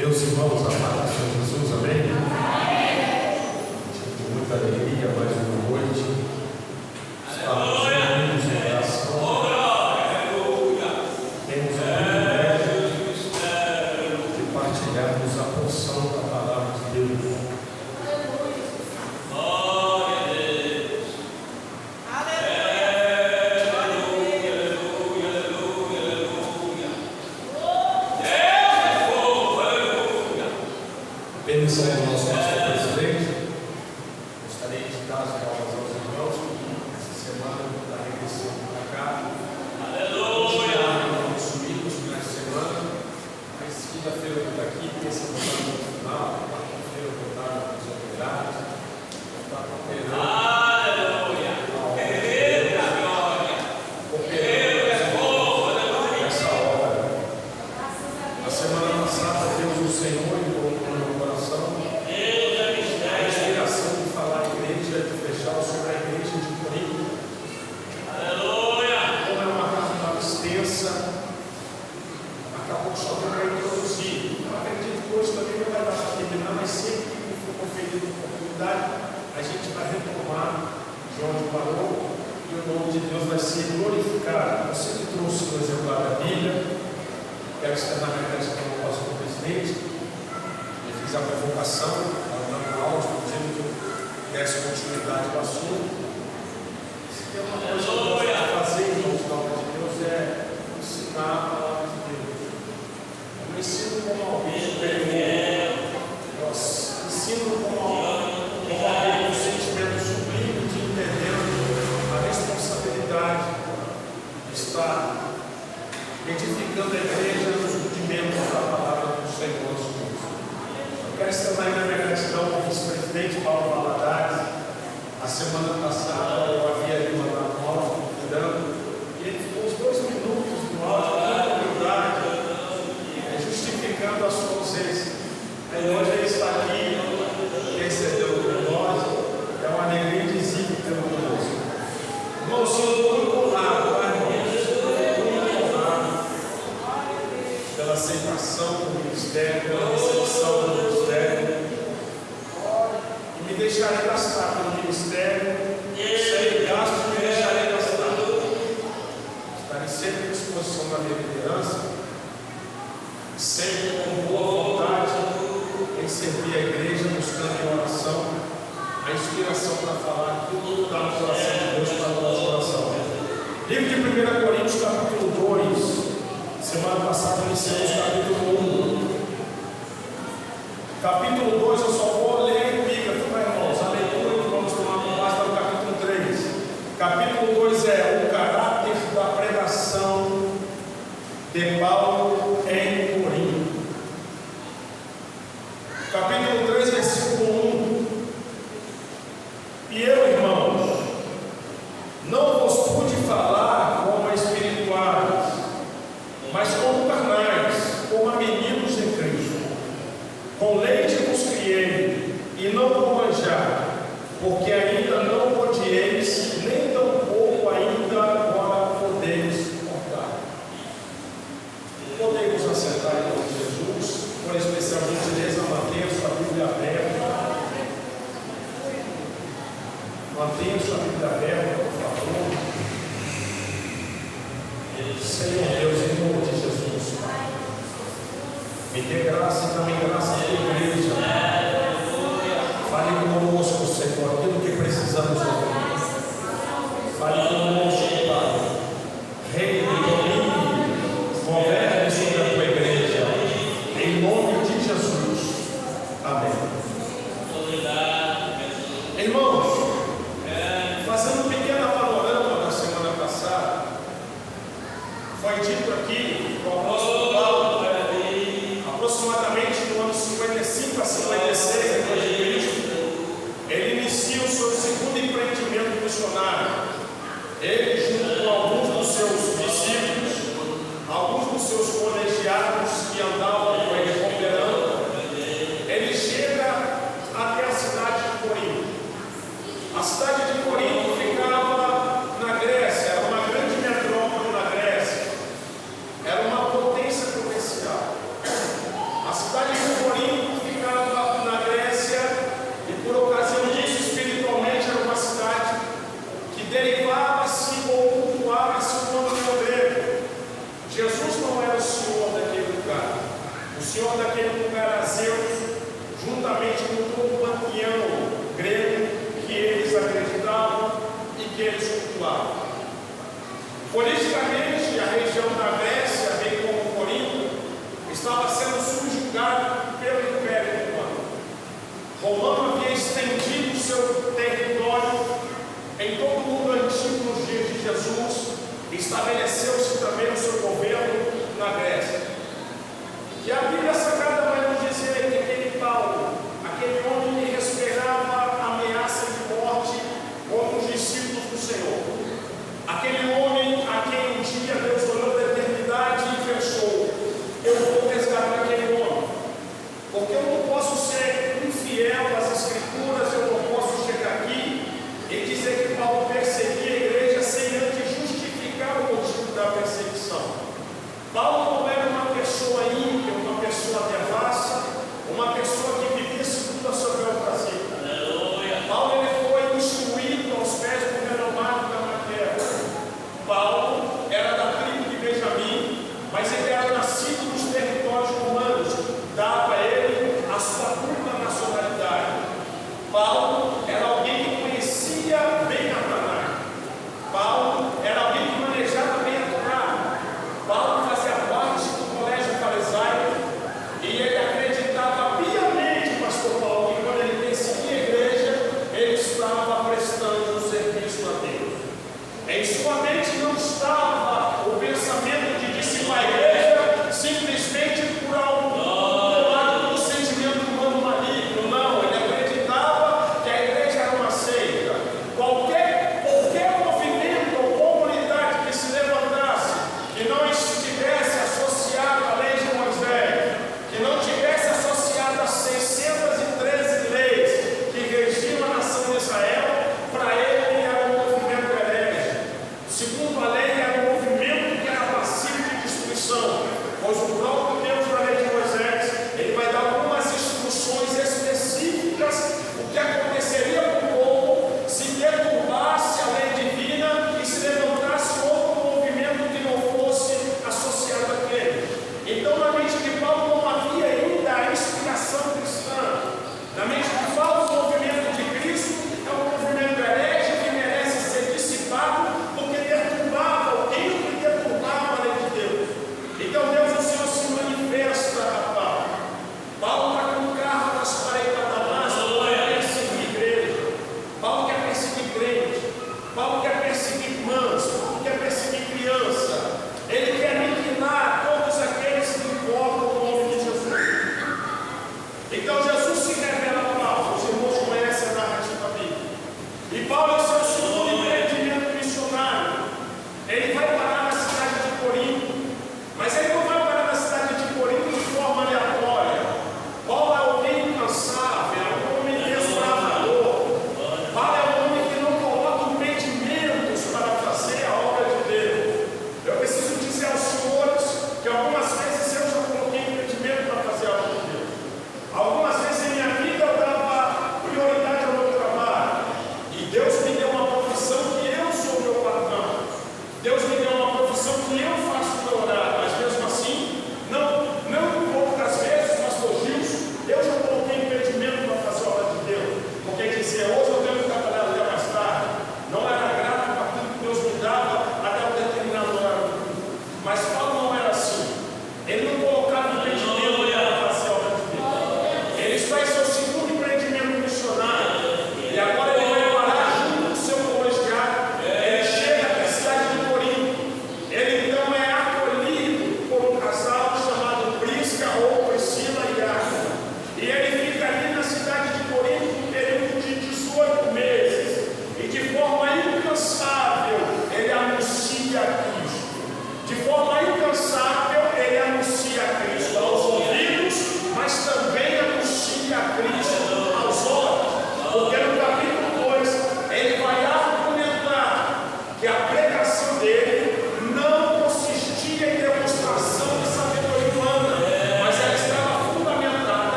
Meus irmãos, a paz do Senhor Jesus, amém? Com muita alegria, mais uma noite. Estamos unidos em oração. Temos o privilégio de partilharmos a porção da palavra de Deus. Bênção do nosso pastor presidente. Gostaria de dar as palavras aos irmãos. Essa semana eu vou estar regressando para cá. Aleluia! Vamos subir nos finais de semana. Mas quinta-feira eu vou estar aqui, terça-feira no final, quarta-feira eu vou estar nos operários. Vou estar operando. Aleluia! Eita glória! Operando nessa hora. Na semana passada, Deus o Senhor e a inspiração de falar a igreja, de fechar sobre a igreja de Corinto. Aleluia! Como é uma carta mais extensa, acabou só para introduzir. Eu acredito que hoje também não vai dar para terminar, mas sempre que for conferida a oportunidade, a gente vai retomar de onde parou e o nome de Deus vai ser glorificado. Eu sempre trouxe o exemplar da Bíblia, quero externar minha gratidão ao pastor presidente. Eu fiz a convocação. Dizendo que eu desse continuidade ao assunto. Se tem uma coisa que eu gosto de fazer, irmãos, na obra de Deus, é ensinar a palavra de Deus. Eu não ensino como alguém superior. Eu ensino como alguém com sentimento sublime de entendendo a responsabilidade de estar edificando a igreja nos rudimentos da palavra do Senhor Jesus. Quero externar ainda minha gratidão ao vice-presidente Paulo Valadares. A semana passada eu havia ali mandado um áudio convidando e ele ficou uns 2 minutos no áudio com muita humildade, justificando a sua ausência. Aí hoje ele está aqui, recebeu por nós, é uma alegria indizível pelo conosco. Irmão, eu sou muito honrado, muito honrado pela aceitação do ministério, pela recepção do ministério. E me deixarei gastar pelo ministério, sem gasto, me deixarei gastar. Estarei sempre à disposição da minha liderança, sempre com boa vontade em servir a igreja, buscando em oração a inspiração para falar tudo da coração de Deus para o nosso coração. Livro de 1 Coríntios, capítulo 2. Semana passada iniciamos o capítulo 1. Capítulo 2 eu só vou ler em epígrafe, irmãos. A leitura que vamos tomar com base no capítulo 3. Capítulo 2 é o caráter da pregação de Paulo em Corinto. Capítulo 3, versículo 1. E eu, irmãos, não vos pude falar como a espirituais, mas como carnais, como a meninos em Cristo. Com leite vos criei, e não com manjar, porque ainda não podieis, nem tampouco ainda agora podeis suportar. Podemos assentar em nome de Jesus, por especial gentileza, mantenha sua Bíblia aberta. Mantenha sua Bíblia aberta, por favor. Senhor Deus, em nome de Jesus, me dê graça e também graça à tua igreja. Fale conosco, Senhor, aquilo que precisamos ouvir. Fale conosco, Pai. Reine, domine, governe sobre a tua igreja. Em nome de Jesus. Amém. Irmãos, fazendo um pequeno panorama da semana passada, foi dito aqui que o apóstolo Paulo, aproximadamente no ano 55 a 56 depois de Cristo, ele inicia o seu segundo empreendimento missionário. Ele, junto com alguns dos seus discípulos, alguns dos seus colegiados que andavam com ele cooperando, ele chega até a cidade de Corinto. A cidade de Corinto ficava na Grécia, era uma grande metrópole na Grécia, era uma potência comercial. A cidade de senhor daquele lugar a Zeus, juntamente com todo o panteão grego que eles acreditavam e que eles cultuavam. Politicamente, a região da Grécia, bem como Corinto, estava sendo subjugada pelo Império Romano. Romano havia estendido seu território em todo o mundo antigo nos dias de Jesus, e estabeleceu-se também o seu governo na Grécia. E a Bíblia Sagrada vai nos dizer que aquele Paulo, aquele homem que respirava ameaça de morte contra os discípulos do Senhor, aquele homem a quem um dia Deus olhou da eternidade e pensou: eu vou resgatar aquele homem, porque eu não posso ser infiel às Escrituras, eu não posso chegar aqui e dizer que Paulo perseguia a igreja sem antes justificar o motivo da perseguição. Paulo não era uma pessoa ímpia, uma pessoa devassa, uma pessoa que vivia segundo a sua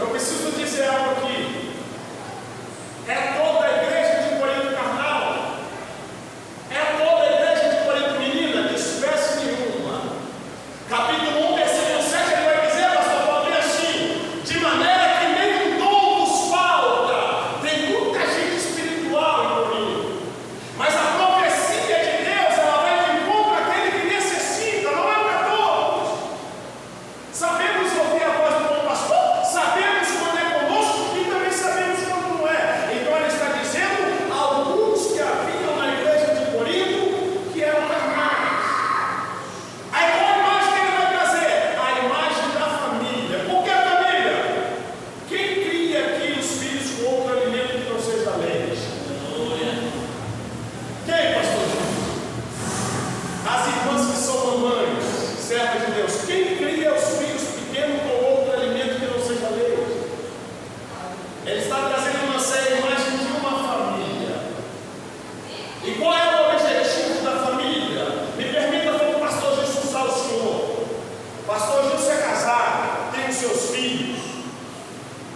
Eu preciso dizer algo aqui. É toda a igreja de Corinto carnal? É toda a igreja de Corinto menina? De espécie nenhuma. Capítulo 1, versículo 7, ele vai dizer, pastor Paulo, bem assim: de maneira que nenhum dom nos falta. Tem muita gente espiritual em Corinto, mas a profecia de Deus, ela vai de encontro àquele que necessita, não é para todos. Sabemos ouvir a voz do bom pastor, sabemos quando é conosco e também sabemos quando não é. Então ele está dizendo a alguns que haviam na igreja de Corinto que eram carnais. Aí qual a imagem que ele vai trazer? A imagem da família. Por que a família? Quem cria aqui os filhos com outro alimento que não seja leite? Quem, pastor? As irmãs que são mamães, servas de Deus. Quem cria os filhos pequenos com outro alimento que não seja leite? Ele está trazendo uma séria imagem de uma família. E qual é o objetivo da família? Me permita, como pastor Gilson, usar o senhor. Pastor Gilson é casado, tem os seus filhos.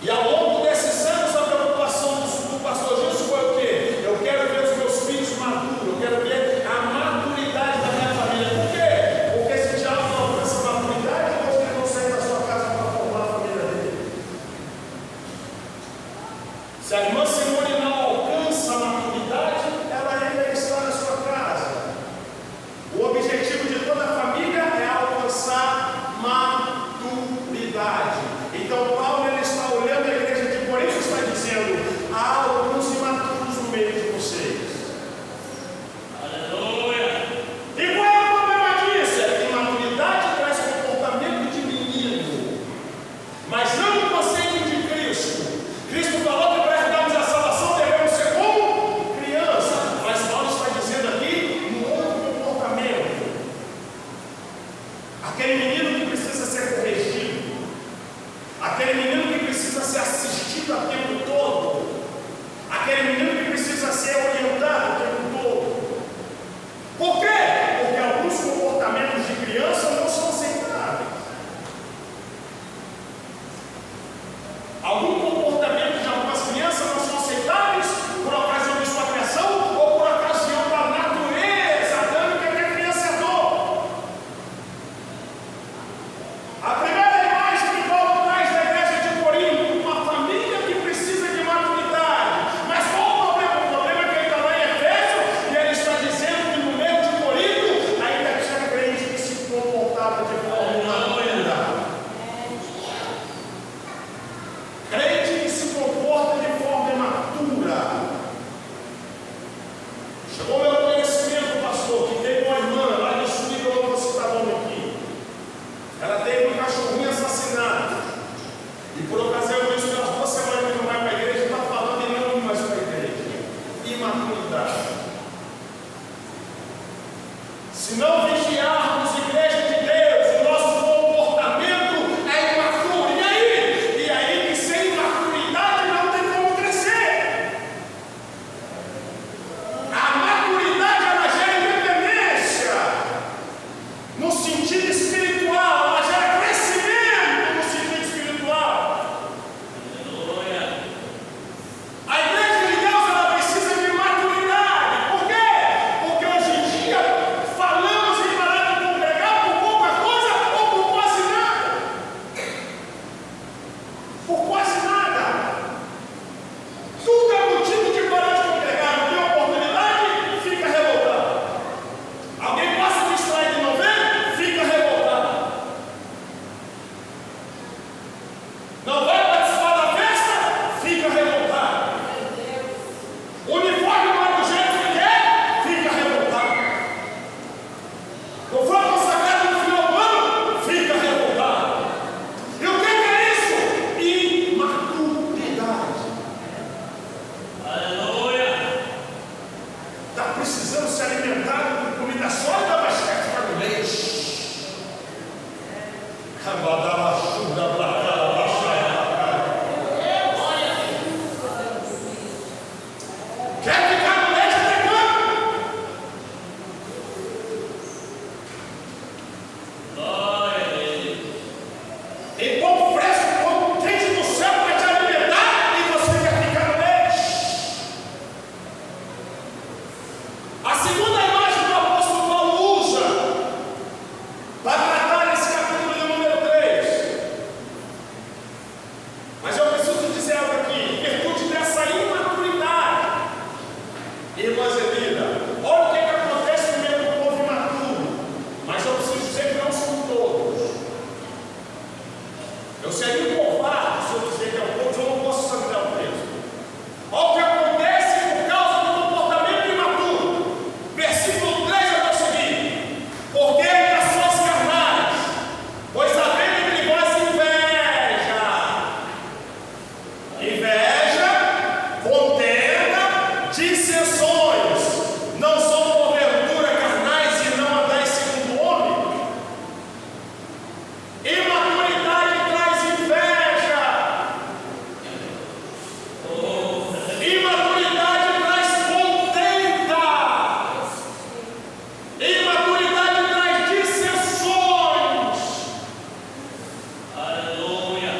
E ao longo desses anos, a preocupação do pastor Gilson foi o quê? Eu quero ver os meus filhos maduros, eu quero ver a maturidade da minha família. Por quê? Porque se diabo não alcança a maturidade, Deus ele não sai da sua casa para formar a família dele. Se a irmã Simone não alcança a maturidade, ela ainda está na sua casa. O objetivo de toda a família é alcançar maturidade. Então Paulo ele está olhando a igreja de Corinto e está dizendo: há alguns imaturos no meio de vocês. Aleluia! E qual é o problema disso? É que imaturidade traz comportamento de menino, mas não o conceito de Cristo. Cristo falou que para herdarmos a salvação inveja, contenda, dissensões, não são porventura carnais e não andais segundo o homem. Imaturidade traz inveja, imaturidade traz contenda, imaturidade traz dissensões. Aleluia.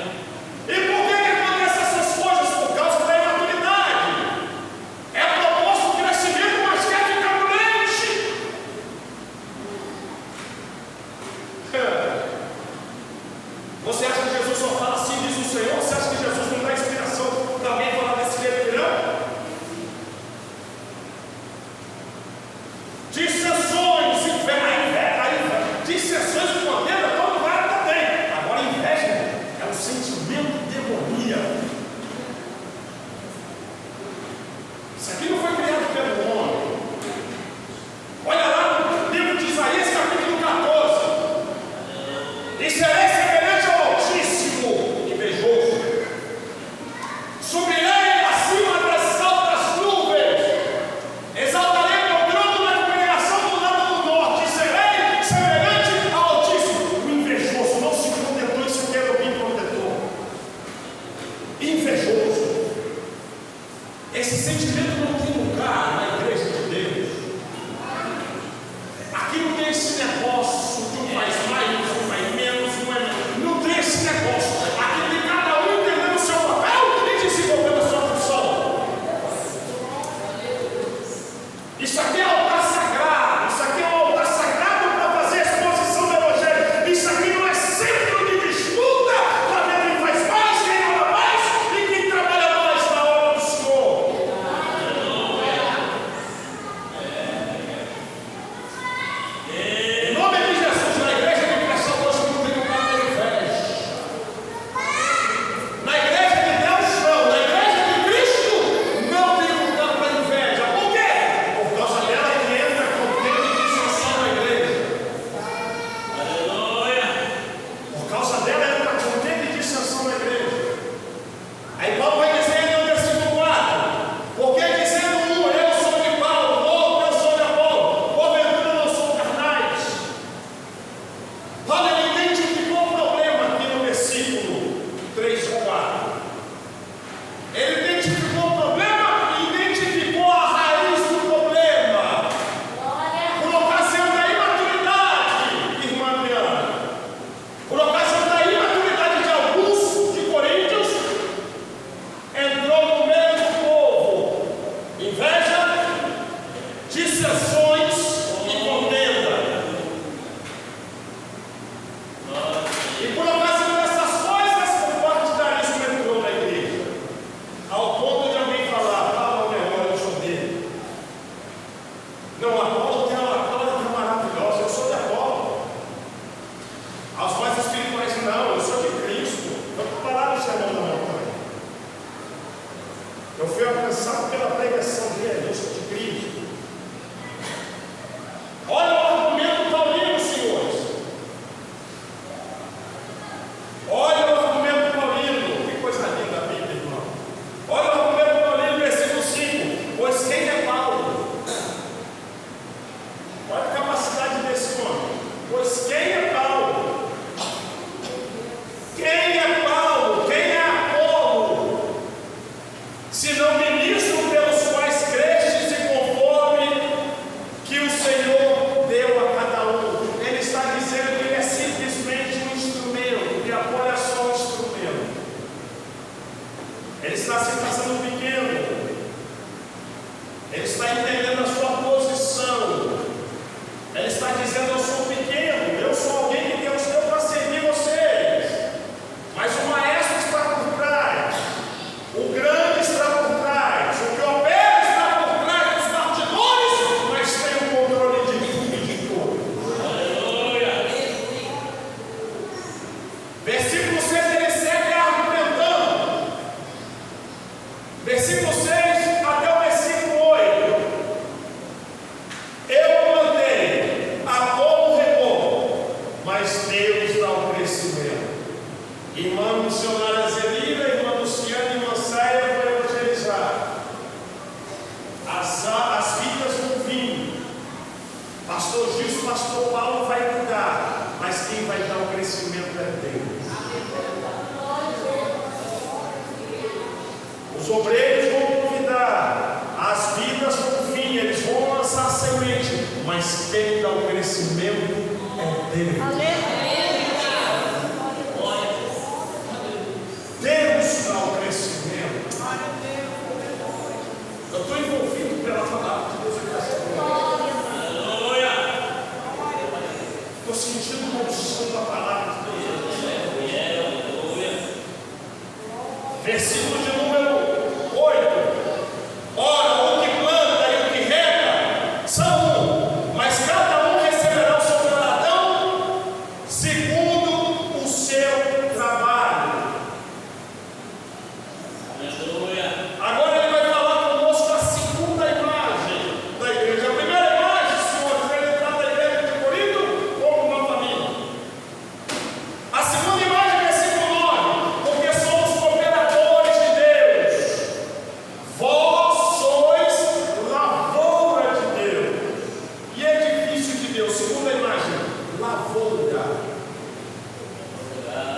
E por que acontecem essas coisas? Por causa da imaturidade. É proposto o crescimento, mas quer ficar doente. Você acha que Jesus só fala assim, diz o Senhor? Você acha que Jesus não dá inspiração para alguém falar desse jeito, não? Dissensões, inveja, dissensões e contenda, todo lugar também. Agora, inveja é um sentimento demoníaco. Isso aqui não foi criado pelo homem. Olha lá no livro de Isaías, capítulo 14. E serei semelhante ao Altíssimo, invejoso. Subirei acima das altas nuvens. Exaltarei meu trono na congregação do lado do norte. Serei semelhante ao Altíssimo. O invejoso não se contentou em se ter alguém protetor. Invejoso. Esse sentimento não tem lugar na igreja de Deus. Aqui não tem esse negócio de um faz mais, um faz menos, um é menos. Não tem esse negócio. Aqui tem cada um entendendo o seu papel e desenvolvendo a sua função. Isso aqui é altar sagrado. Isso aqui é um altar sagrado para fazer a exposição do Evangelho. Isso aqui não é centro de disputa para ver quem faz mais, quem ora mais e quem trabalha mais na obra do Senhor. Em nome de Jesus, na igreja de criação, nós não tem lugar para inveja. Na igreja de Deus, não. Na igreja de Cristo, não tem lugar para inveja. Por quê? Por causa dela que entra contenda e dissensão na igreja. Aleluia. Por causa dela entra contenda e dissensão na igreja. Aí Paulo vai dizer no versículo 4: porque dizendo um, eu sou de Paulo, outro, eu sou de Apolo, porventura não sou carnais. Paulo identificou o problema aqui no versículo 3 ou 4. Ele identificou o problema e identificou a raiz do problema. Por ocasião da imaturidade, irmã Adriana, por ocasião da imaturidade de alguns de Coríntios, entrou no meio do povo inveja, dissensões e contenda. E por ocasião dessas coisas, o partidarismo entrou na igreja, ao ponto de alguém falar: Paulo é o melhor, eu sou dele. Não, Apolo tem uma palavra que é maravilhosa, eu sou de Apolo. Aos mais espirituais, não, eu sou de Cristo. Eu estou parado no sermão da montanha. Eu fui alcançado pela pregação dele, eu sou de Cristo. Olha o argumento paulino, senhores. Olha o argumento paulino. Que coisa linda a Bíblia, irmão. Olha o argumento paulino, versículo 5. Pois quem é Paulo? Olha a capacidade desse homem. Pois quem é Paulo? Quem é Paulo? Quem é Apolo? Se não ministro pelos quais crestes e conforme que o Senhor deu a cada um. Ele está dizendo que ele é simplesmente um instrumento, e Apolo é só um instrumento. Ele está se fazendo pequeno. Ele está entendendo a sua posição. Ele está dizendo: eu sou pequeno, eu sou alguém que Deus deu para servir vocês. Mas o maestro está por trás, o grande está por trás, o que opera está por trás dos bastidores, mas tem o controle de tudo e de tudo. Aleluia. Versículo 6, ele segue argumentando. Versículo 6 até o versículo 8. sobre eles vão convidar, as vidas vão vir, eles vão lançar semente, mas quem dá o crescimento é Deus. Deus dá o crescimento. Eu estou envolvido pela palavra de Deus. Estou sentindo uma unção da palavra de Deus. Versículo de número 8. Ora, o que planta e o que rega são um, mas cada um receberá o seu galardão segundo o seu trabalho. Agora ele vai falar conosco a segunda imagem da igreja. A primeira imagem, Senhor, ele trata da igreja de Corinto como uma família. A segunda imagem, versículo 9, porque somos cooperadores de Deus. Vós sois lavoura de Deus e edifício de Deus. Segunda imagem, lavoura.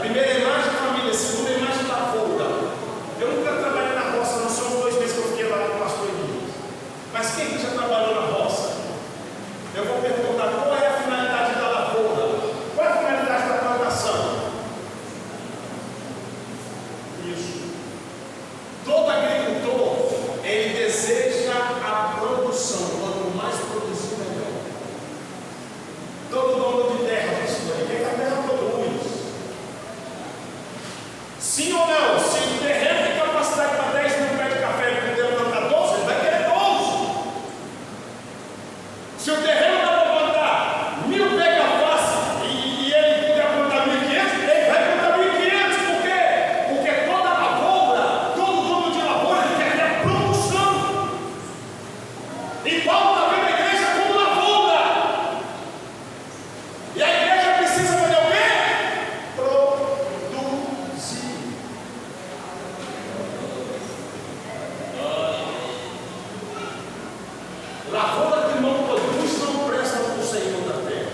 Primeira imagem, família. Segunda imagem, lavoura. Eu nunca trabalhei na roça, não são os 2 meses que eu fiquei lá com o pastor Elias. Mas quem que já trabalhou na roça? Eu vou perguntar qual é a finalidade da lavoura? Qual é a finalidade da plantação? Isso. Todo agricultor, ele deseja a produção. Quanto mais produzir, melhor. Todo dono de terra, pastor, ele quer que a terra produz. Sim ou não? Se o terreno tem capacidade para 10 mil pés de café e poder plantar 12, ele vai querer 12. Se o terreno dá para plantar 1000 pés de alface e ele puder plantar 1.500, ele vai plantar 1.500. Por quê? Porque toda lavoura, todo dono de lavoura, ele quer ter produção. E Paulo está vendo a igreja como lavoura. E a igreja precisa fazer o quê? Produzir. Lavoura que não produz não presta para o Senhor da terra.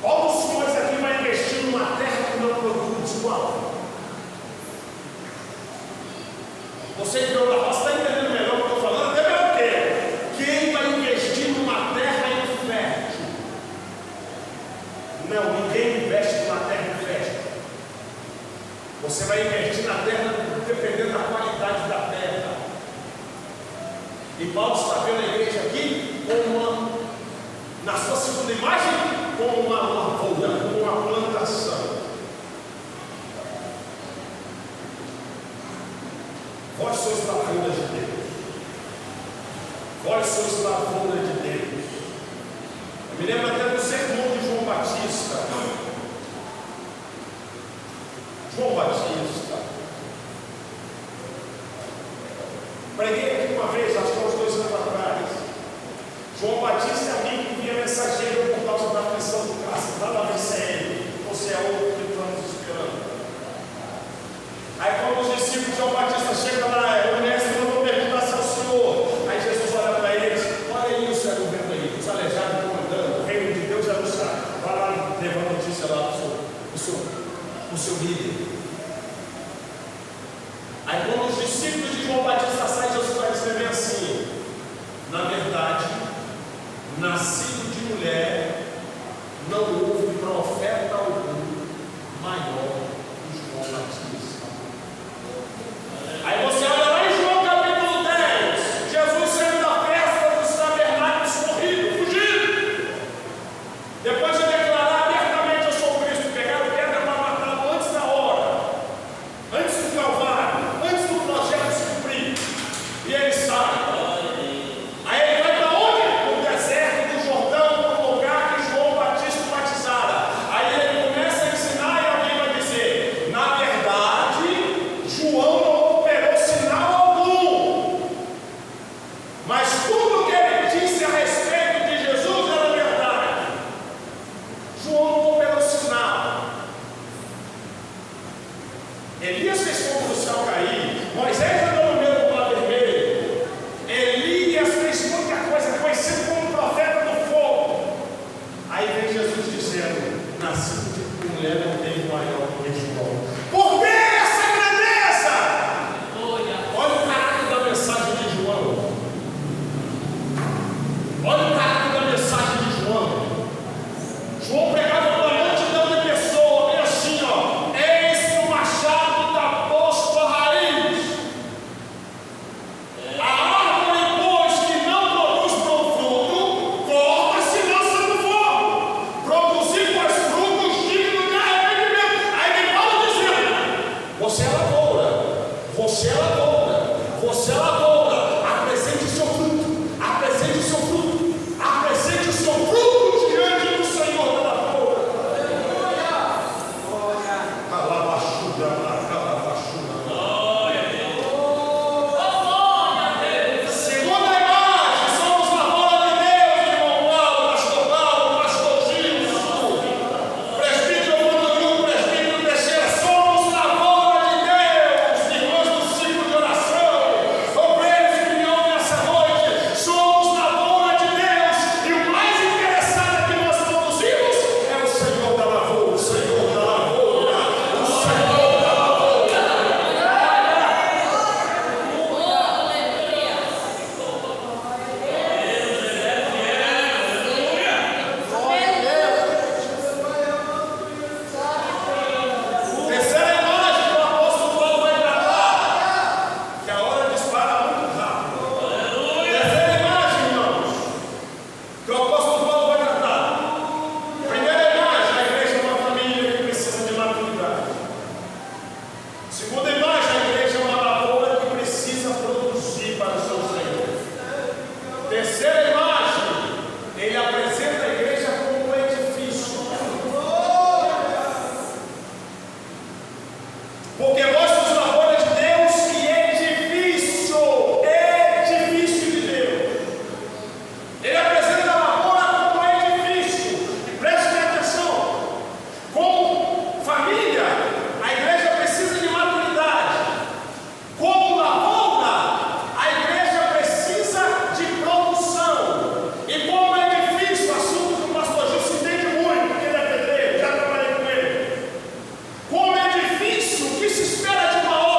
Qual dos senhores aqui vai investir numa terra que não produz? Qual? Você que veio da roça está entendendo melhor o que eu estou falando? Até melhor que é. Quem vai investir numa terra infértil? Não, ninguém investe numa terra infértil. Você vai investir na terra dependendo da qualidade da terra. E Paulo está vendo a igreja aqui como na sua segunda imagem, como uma lavoura, como uma plantação. Vós sois lavoura de Deus. Vós sois lavoura de Deus. Eu me lembro até do sermão de João Batista. João Batista. Preguei aqui uma vez, acho que há uns 2 anos atrás. João Batista é amigo que via mensageiro por causa da aflição do Cássio, lá na VCM. Você é outro que estamos esperando. Aí quando os discípulos de João Batista chegam lá, o mestre mandou perguntar se é o Senhor. Aí Jesus olha para eles: olha aí o cego vendo aí, os aleijados estão andando, o reino de Deus já não sabe. Vai lá levar a notícia lá para o seu líder. Aí quando os discípulos de João Batista saem, Jesus vai escrever assim: na verdade, nascido de mulher, não houve profeta algum maior que João Batista. Aí você olha lá em João capítulo 10, Jesus saiu da festa dos tabernáculos corrido, fugindo. Depois de declarar abertamente: eu sou Cristo, pegaram pedra para matá-lo antes da hora, antes do Calvário, antes do projeto se cumprir. E ele sai. Aí ele vai para onde? No deserto do Jordão, no lugar que João Batista batizara. Aí ele começa a ensinar e alguém vai dizer: na verdade, João não operou sinal algum. Mas tudo que ele disse a respeito de Jesus era verdade. João não operou sinal. Elias fez fogo do céu cair. Moisés andou no meio do mar vermelho. Elias fez muita coisa, conhecido como profeta do fogo. Aí vem Jesus dizendo: nascido de mulher não tem maior que João. Por que essa grandeza? Você é lavoura, você é lavoura. Apresente o seu fruto, apresente o seu fruto, apresente o seu fruto diante do Senhor da lavoura. Segunda imagem, somos lavoura de Deus, irmão Paulo, pastor Paulo, pastor Gil, presbítero Vandoru, presbítero Teixeira, somos lavoura de Deus, irmãos do ciclo de oração, obreiros que me ouvem essa noite, somos lavoura de Deus, e o mais interessado que nós produzimos é o Senhor da lavoura, o Senhor da lavoura, o Senhor da lavoura. Terceira imagem que o apóstolo Paulo vai tratar, que a hora dispara muito rápido. Terceira imagem, irmãos, que o apóstolo Paulo vai tratar. Primeira imagem, a igreja é uma família que precisa de maturidade. Segunda imagem, a igreja é uma lavoura que precisa produzir para o seu Senhor. Terceira imagem, ele apresenta a igreja como um edifício. Porque vós sois lavoura de Deus e edifício, edifício de Deus. Ele apresenta a lavoura como edifício. E prestem atenção, como família, a igreja precisa de maturidade. Como lavoura, a igreja precisa de produção. E como edifício, assunto que o pastor Gil se entende muito, porque ele é pedreiro, já trabalhei com ele. Como edifício, o que se espera de uma obra?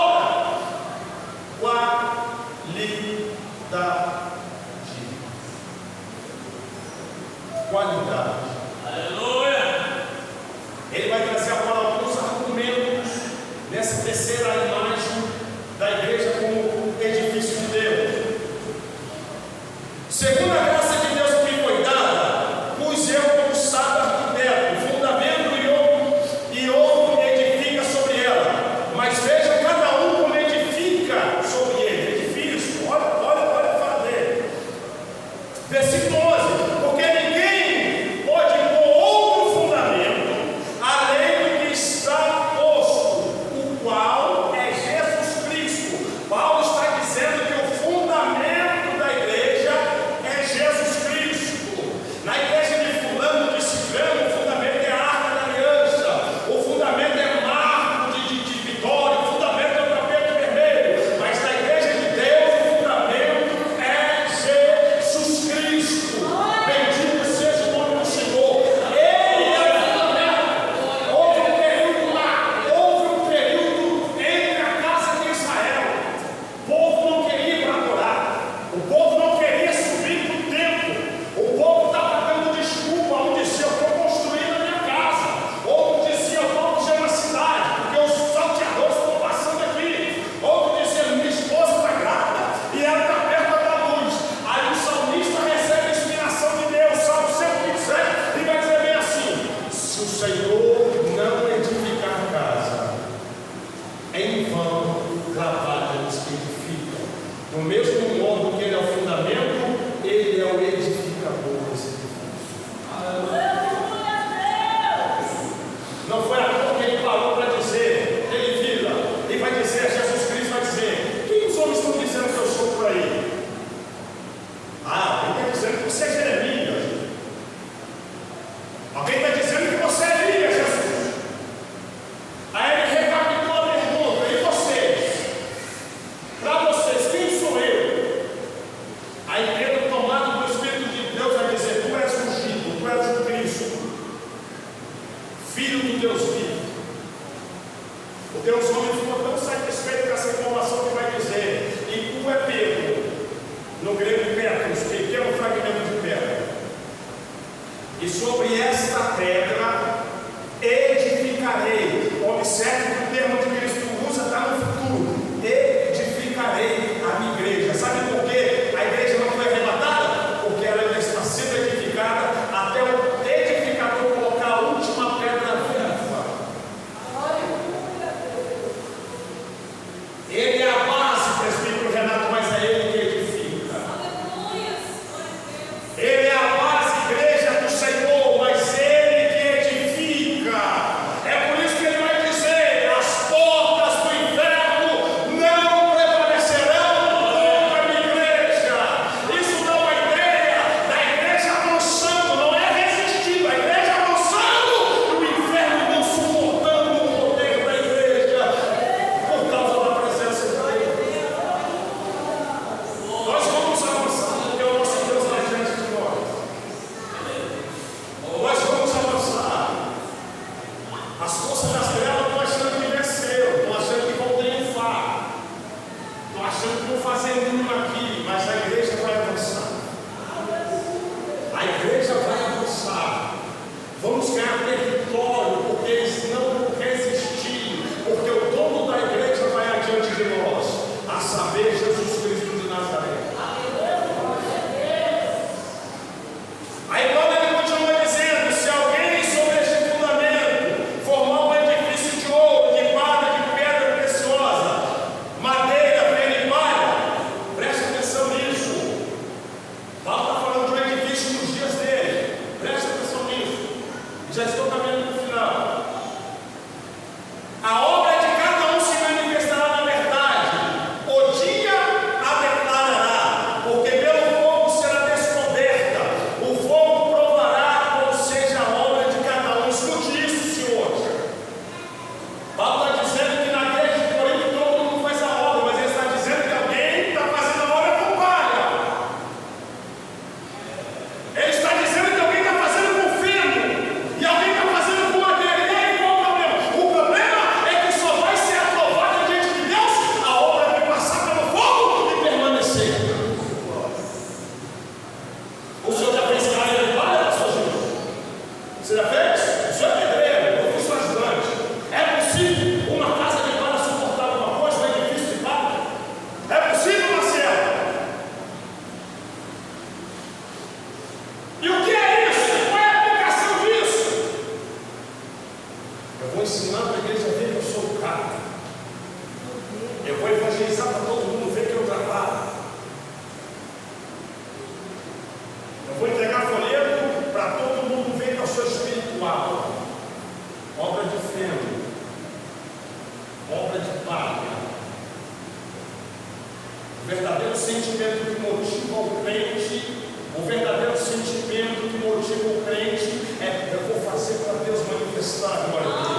Qualidade. Aleluia! Ele vai trazer agora alguns argumentos nessa terceira imagem da igreja como edifício de Deus. Segundo a graça de Deus que me foi dada, pus eu como sábio arquiteto, fundamento e outro edifica sobre ela. Mas vejam cada um como edifica sobre ele. Edifício, olha o fato dele. Versículo 11: porque ninguém pode pôr outro fundamento além do que está posto, o qual é Jesus Cristo. Paulo está dizendo que o fundamento da igreja é Jesus Cristo. Na igreja de fulano, de ciclano, o fundamento é a arca da aliança, o fundamento é marco de vitória, o fundamento é o tapete vermelho. Mas na igreja de Deus, o fundamento é Jesus Cristo. Bendito seja o nome do Senhor. Ele é o fundamento. Houve um período lá, houve um período entre a casa de Israel. O povo não queria ir para adorar, o povo não queria subir para o templo, o povo estava dando desculpa. Um dizia: eu estou construindo a minha casa, outro dizia: eu estou construindo a cidade, porque os salteadores estão passando aqui, outro dizia: minha esposa está grávida e ela está perto da luz. Aí o salmista recebe a inspiração de Deus, Salmo 127, e vai dizer bem assim: se o Senhor não edificar a casa, em vão trabalham os que edificam. Do mesmo modo que ele é o fundamento, ele é o edificador desse edifício. Não foi à toa que ele parou para dizer, ele vira, e vai dizer, Jesus Cristo vai dizer: quem os homens estão dizendo que eu sou por aí? Alguém está dizendo que você é Jeremias. Alguém está dizendo que você é Elias, Jesus. Aí ele recapitula a pergunta: e vocês? Para vocês, quem sou eu? Aí Pedro, tomado do Espírito de Deus, vai dizer: tu és ungido, tu és o Cristo, Filho do Deus vivo. O Deus homem ficou tão satisfeito com essa informação que vai dizer: e tu é Pedro, no grego Petros, pequeno fragmento de pedra, e sobre esta pedra edificarei. Observe que o termo que Cristo usa está no futuro: edificarei a minha igreja. Sabe por quê a igreja não foi arrebatada? Porque ela ainda está sendo edificada até o edificador colocar a última pedra viva. Ele é a obra de palha. O verdadeiro sentimento que motiva o crente, o verdadeiro sentimento que motiva o crente é: eu vou fazer para Deus manifestar a glória dele.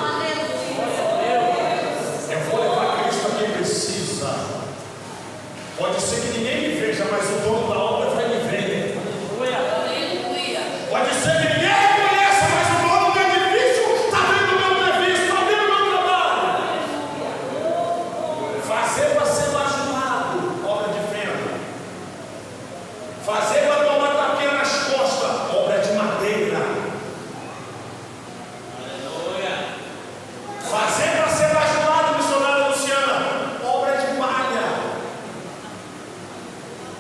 Eu vou levar Cristo a quem precisa. Pode ser que ninguém me veja, mas o dono da obra vai me ver. Pode ser que ninguém reconheça, mas o dono do edifício está vendo o meu serviço, está vendo o meu trabalho. Fazer para ser bajulado, obra de venda. Fazer para tomar tapeira nas costas, obra de madeira. Fazer para ser bajulado, missionária Luciana, obra de palha.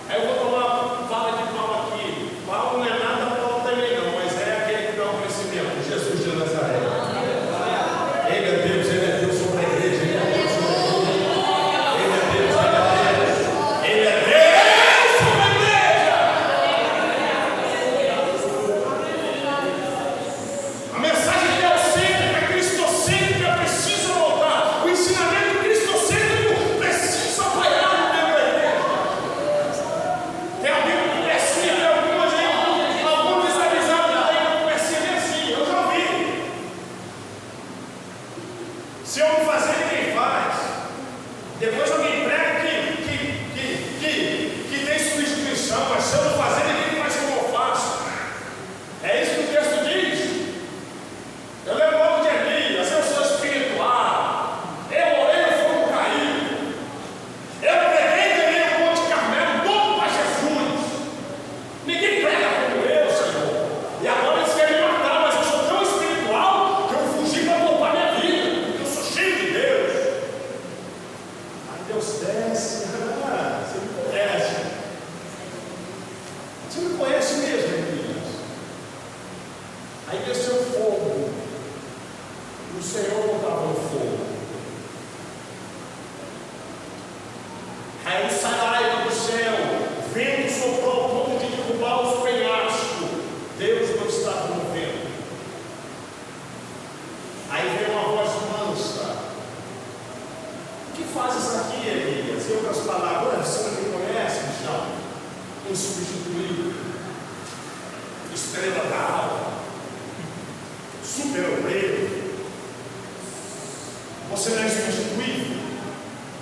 Aí eu vou tomar fala de pau aqui. Pau não é nada, pau também não, mas é aquele que dá o crescimento. Jesus de Nazaré. Ele é Deus sobre a igreja. Ele é Deus sobre a igreja. Ele é Deus, Ele é Deus sobre a igreja. A mensagem teocêntrica, cristocêntrica precisa voltar. O ensinamento cristocêntrico precisa apoiar no meio da igreja. Tem alguém que percebe algum desavisado da igreja que percebe assim? Eu já vi. Se eu não fazer, ninguém faz. Depois alguém prega que tem substituição, mas se eu não fazer, ninguém faz como eu faço. É isso que o texto diz. Eu lembro logo de Elias, eu sou espiritual. Eu orei no fogo caído. Eu preguei também no Monte Carmelo, todo para Jesus. Ninguém prega como eu, Senhor. E agora eles querem me matar, mas eu sou tão espiritual que eu fugi para poupar minha vida, porque eu sou cheio de Deus. Aí Deus desce. Você me conhece. Você me conhece mesmo, Elias. Aí desceu fogo. E o Senhor não estava no fogo. Aí o saraiva do céu, vento soprou ao ponto de derrubar os penhascos. Deus não estava no vento. Aí veio uma voz mansa. O que fazes aqui, Elias? Em outras palavras, você não me conhece, Michel? Insubstituível, estrela da alma, super obreiro. Você não é substituível.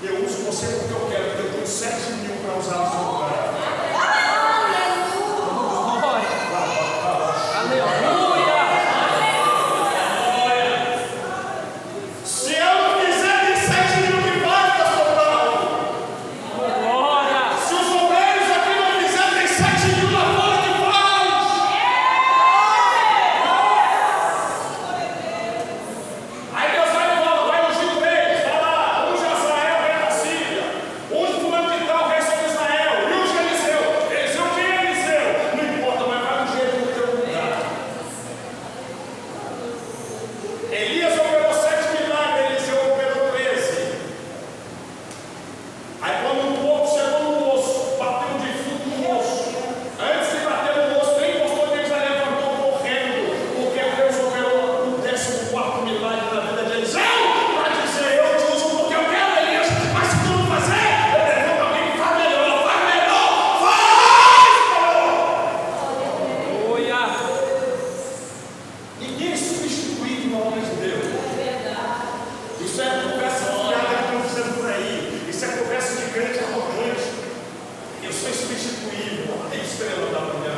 Eu uso você porque eu quero, porque eu tenho 7 mil para usar no seu lugar. Se eu não quiser, tem 7 mil que faz, pastor Paulo. Se os obreiros aqui não quiserem, tem 7 mil lá fora que faz. Aí Deus vai e fala: vai ungir o rei, vai lá, unge Azael, rei da Síria, unge fulano de tal, rei sobre Israel, e unge Eliseu. Eliseu, quem é Eliseu? Não importa, mas vai ungir ele no teu lugar. Elias operou 7 milagres, Eliseu operou 13. Aí quando um povo chegou no moço, bateu um defunto no moço. Antes de bater no moço, nem gostou, ele já levantou correndo, porque Deus operou o 14º milagre na vida de Eliseu. Para dizer: eu te uso porque eu quero, Elias, mas se tu não fazer, eu levanto alguém que faz melhor, faz melhor, Ninguém é substituído na obra de Deus. Isso é conversa fiada que estão dizendo por aí. Isso é conversa de crente arrogante. Eu sou insubstituível, a estrela da manhã.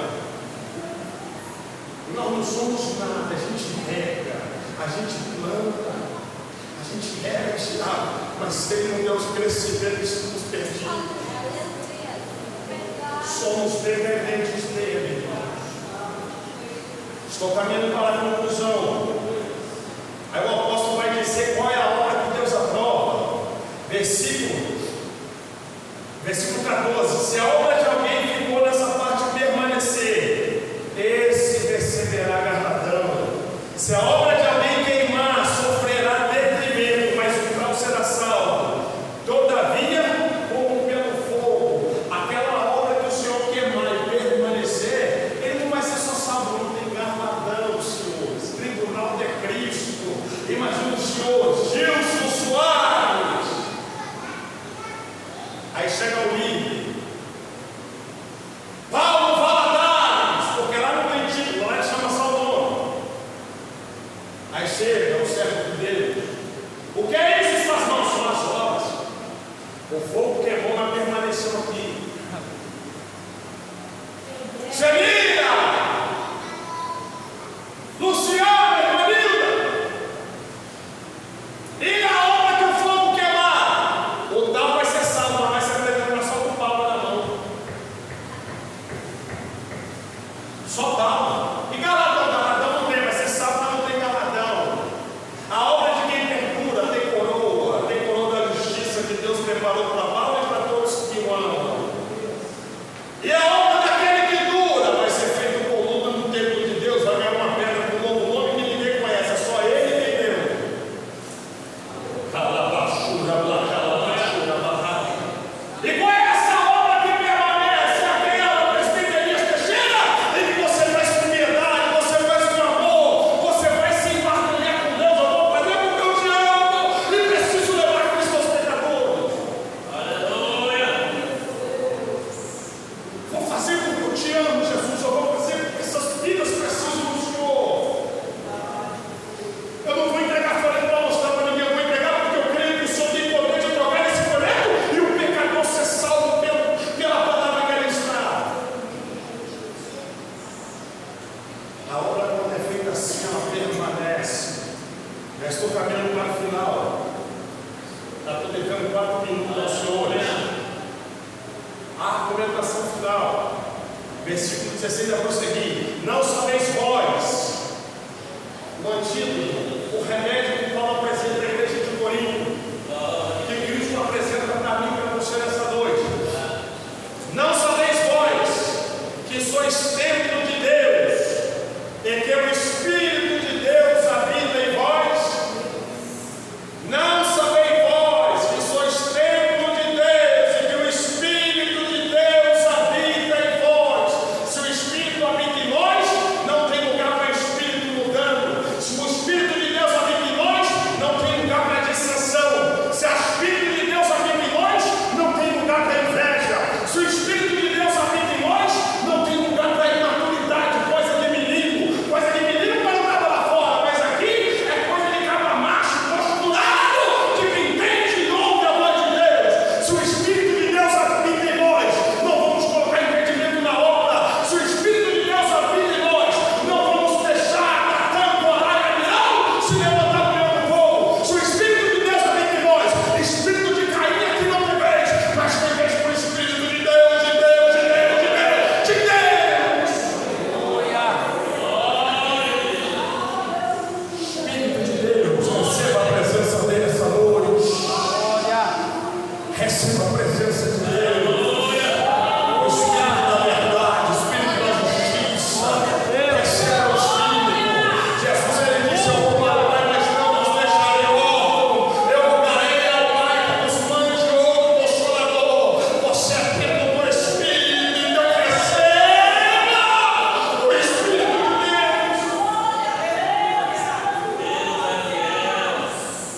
Nós não somos nada, a gente rega, a gente planta, a gente rega, Tiago, mas se ele não deu os crescimentos, estamos perdidos. Somos dependentes dele. Estou caminhando para a conclusão. Aí o apóstolo vai dizer qual é a obra que Deus aprova. Versículo 14. Se a obra de alguém ficou nessa parte permanecer, esse receberá galardão. Se a obra de alguém queimar, sofrerá detrimento, mas o crão será salvo. Todavia, como pelo fogo, aquela obra que o Senhor queimar e permanecer, ele não vai ser só salvo, não tem galardão, senhores. Tribunal de Cristo. Imagina o senhor Gilson Soares. preparou para Paulo e para todos que o amam. E a obra daquele que dura vai ser feita com luta no templo de Deus, vai ganhar uma pedra com um novo nome que ninguém conhece, é só ele e quem deu. E qual é essa obra que permanece? Aquela presbiteria Teixeira, em que você faz com piedade, você faz com amor, você vai se embaralhar com Deus. Eu vou fazer porque eu te amo e preciso levar Cristo aos pecadores. Aleluia. Vou fazer porque eu te amo, Jesus. Eu vou fazer porque essas vidas precisam do Senhor. Eu não vou entregar folha para mostrar para ninguém, eu vou entregar porque eu creio que o Senhor tem poder de trocar esse folheto e o pecador ser salvo pela palavra que ele está. A obra, quando é feita assim, ela permanece. Já estou caminhando para o final. Estou devendo 4 minutos aos senhores. A argumentação final. Versículo 16 a prosseguir. Não sabeis vós, no antídoto, o remédio que Paulo apresenta à igreja de Corinto, que Cristo apresenta para mim e para você nessa noite. Não sabeis vós que sois templo de Deus e que o Espírito de Deus habita em vós? Não sabeis vós que sois templo de Deus e que o Espírito de Deus habita em vós? Se o Espírito habita em nós, não tem lugar para o Espírito mudando. Se o Espírito de Deus habita em nós, não tem lugar para a dissensão. Se o Espírito de Deus habita em nós, não tem lugar para a inveja. Se o Espírito de Deus habita em nós, não tem lugar para a imaturidade, coisa de menino. Coisa de menino quando estava lá fora, mas aqui é coisa de cabra macho, posturado, de quem entende e ouve a voz de Deus. Se o Espírito de Deus habita em nós, não vamos colocar impedimento na obra. Se o Espírito de Deus habita em nós, não vamos deixar Catan, Corá e Abirão se levantar no meio do povo. Se o Espírito de Deus habita em nós, espírito de Caim aqui não tem vez, mas tem vez para o Espírito de Deus, de Deus, de Deus, de Deus, de Deus. Espírito de Deus, receba a presença dele essa noite. Receba a presença de Deus. O Espírito da verdade, o Espírito da justiça. Receba o Espírito. Jesus, ele disse: eu vou para o Pai, mas não nos deixarei órfãos. Eu rogarei ao Pai que nos mande outro Consolador. Você é templo do Espírito, então receba o Espírito de Deus.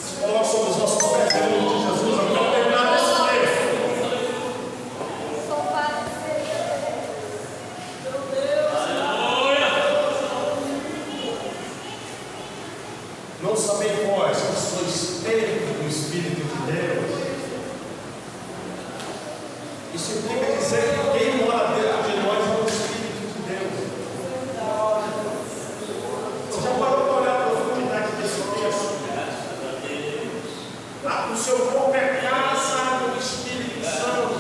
Se coloca sobre os nossos pés em nome de Jesus, eu quero terminar esse texto. Não sabeis vós que sois templo do Espírito de Deus? Isso implica dizer que quem mora dentro de nós é o Espírito de Deus. Você já parou para olhar a profundidade desse texto? O seu corpo é casa do Espírito Santo.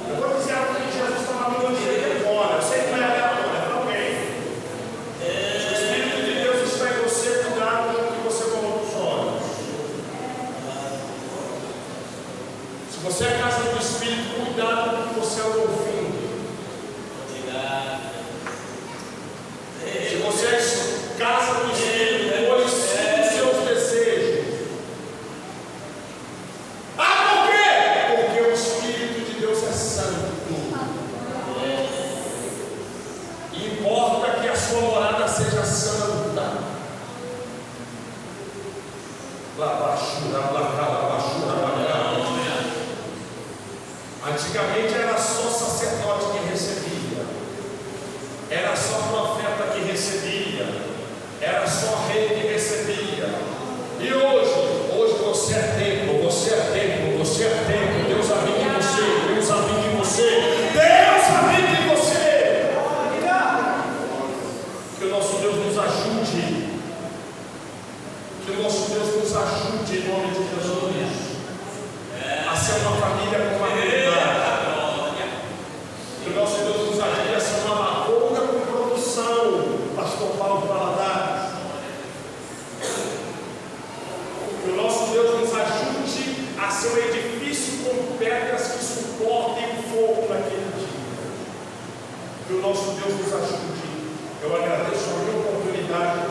Eu vou dizer algo que Jesus estava me dizendo. Olha, eu sei que não é aleatório, é para alguém. Se o Espírito de Deus está em você, cuidado com o que você coloca os olhos. Se você é casa do Espírito, cuidado com o que você anda ouvindo. Se você é casa do Espírito, policie os seus desejos. Ah, por quê? Porque o Espírito de Deus é santo. E importa que a sua morada seja santa. Antigamente era só sacerdote que recebia, era só profeta que recebia, era só rei que recebia. E hoje você é templo, você é templo, você é templo. Deus habita em você, Deus habita em você, Deus habita em você. Que o nosso Deus nos ajude, que o nosso Deus nos ajude em nome de Jesus a ser uma família com maturidade. Que o nosso Deus nos ajude a ser uma lavoura com produção. Pastor Paulo Valadares. a ser um edifício com pedras que suportem o fogo naquele dia. Que o nosso Deus nos ajude. Eu agradeço a minha oportunidade